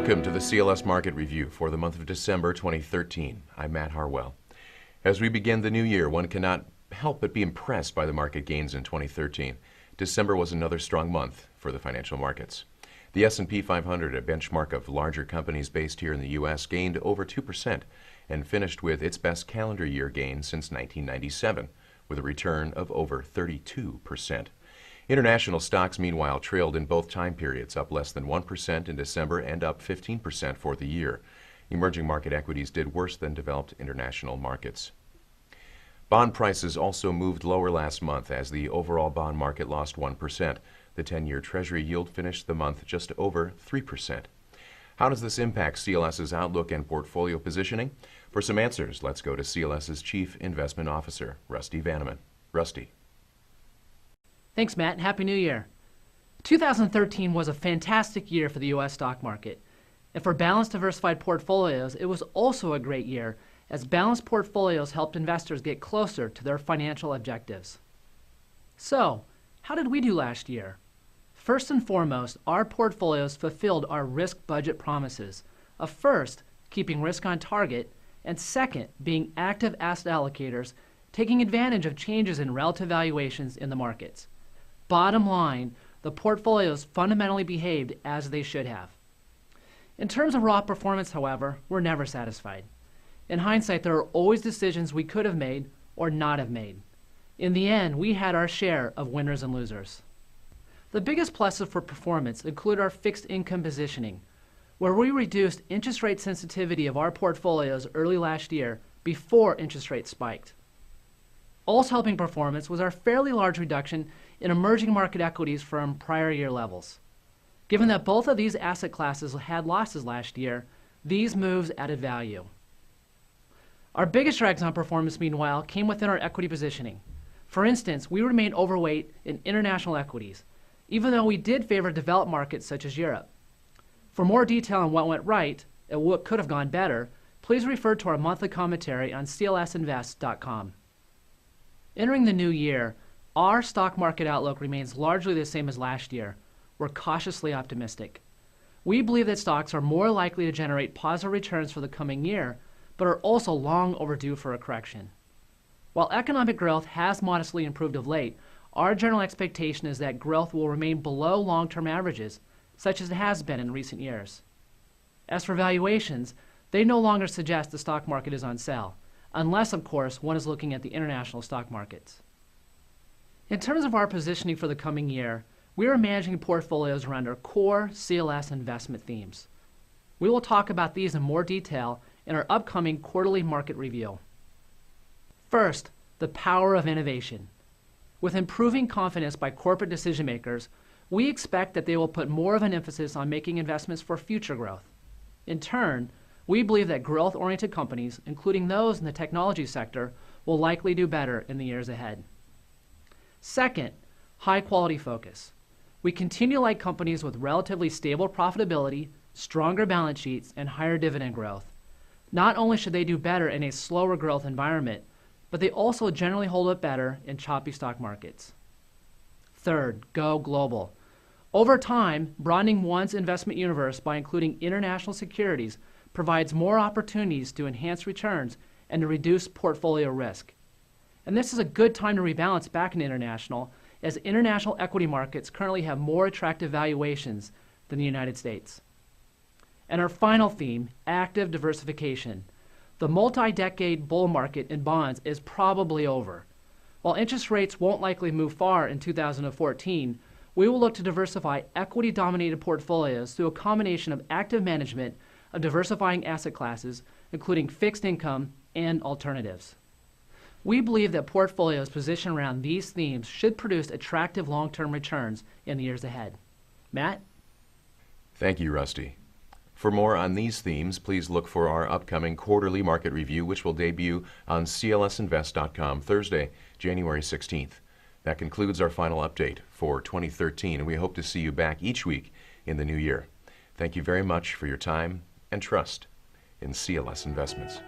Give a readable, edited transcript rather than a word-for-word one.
Welcome to the CLS Market Review for the month of December 2013. I'm Matt Harwell. As we begin the new year, one cannot help but be impressed by the market gains in 2013. December was another strong month for the financial markets. The S&P 500, a benchmark of larger companies based here in the U.S., gained over 2% and finished with its best calendar year gain since 1997, with a return of over 32%. International stocks, meanwhile, trailed in both time periods, up less than 1% in December and up 15% for the year. Emerging market equities did worse than developed international markets. Bond prices also moved lower last month as the overall bond market lost 1%. The 10-year Treasury yield finished the month just over 3%. How does this impact CLS's outlook and portfolio positioning? For some answers, let's go to CLS's Chief Investment Officer, Rusty Vanneman. Rusty. Thanks, Matt. Happy New Year. 2013 was a fantastic year for the U.S. stock market. And for balanced, diversified portfolios, it was also a great year, as balanced portfolios helped investors get closer to their financial objectives. So, how did we do last year? First and foremost, our portfolios fulfilled our risk budget promises of first, keeping risk on target, and second, being active asset allocators, taking advantage of changes in relative valuations in the markets. Bottom line, the portfolios fundamentally behaved as they should have. In terms of raw performance, however, we're never satisfied. In hindsight, there are always decisions we could have made or not have made. In the end, we had our share of winners and losers. The biggest pluses for performance include our fixed income positioning, where we reduced interest rate sensitivity of our portfolios early last year before interest rates spiked. Also helping performance was our fairly large reduction in emerging market equities from prior year levels. Given that both of these asset classes had losses last year, these moves added value. Our biggest drags on performance, meanwhile, came within our equity positioning. For instance, we remained overweight in international equities, even though we did favor developed markets such as Europe. For more detail on what went right and what could have gone better, please refer to our monthly commentary on clsinvest.com. Entering the new year, our stock market outlook remains largely the same as last year. We're cautiously optimistic. We believe that stocks are more likely to generate positive returns for the coming year, but are also long overdue for a correction. While economic growth has modestly improved of late, our general expectation is that growth will remain below long-term averages, such as it has been in recent years. As for valuations, they no longer suggest the stock market is on sale, unless, of course, one is looking at the international stock markets. In terms of our positioning for the coming year, we are managing portfolios around our core CLS investment themes. We will talk about these in more detail in our upcoming quarterly market review. First, the power of innovation. With improving confidence by corporate decision makers, we expect that they will put more of an emphasis on making investments for future growth. In turn, we believe that growth-oriented companies, including those in the technology sector, will likely do better in the years ahead. Second, high-quality focus. We continue to like companies with relatively stable profitability, stronger balance sheets, and higher dividend growth. Not only should they do better in a slower growth environment, but they also generally hold up better in choppy stock markets. Third, go global. Over time, broadening one's investment universe by including international securities provides more opportunities to enhance returns and to reduce portfolio risk. And this is a good time to rebalance back in international, as international equity markets currently have more attractive valuations than the United States. And our final theme, active diversification. The multi-decade bull market in bonds is probably over. While interest rates won't likely move far in 2014, we will look to diversify equity-dominated portfolios through a combination of active management of diversifying asset classes, including fixed income and alternatives. We believe that portfolios positioned around these themes should produce attractive long-term returns in the years ahead. Matt? Thank you, Rusty. For more on these themes, please look for our upcoming quarterly market review, which will debut on clsinvest.com Thursday, January 16th. That concludes our final update for 2013, and we hope to see you back each week in the new year. Thank you very much for your time and trust in CLS Investments.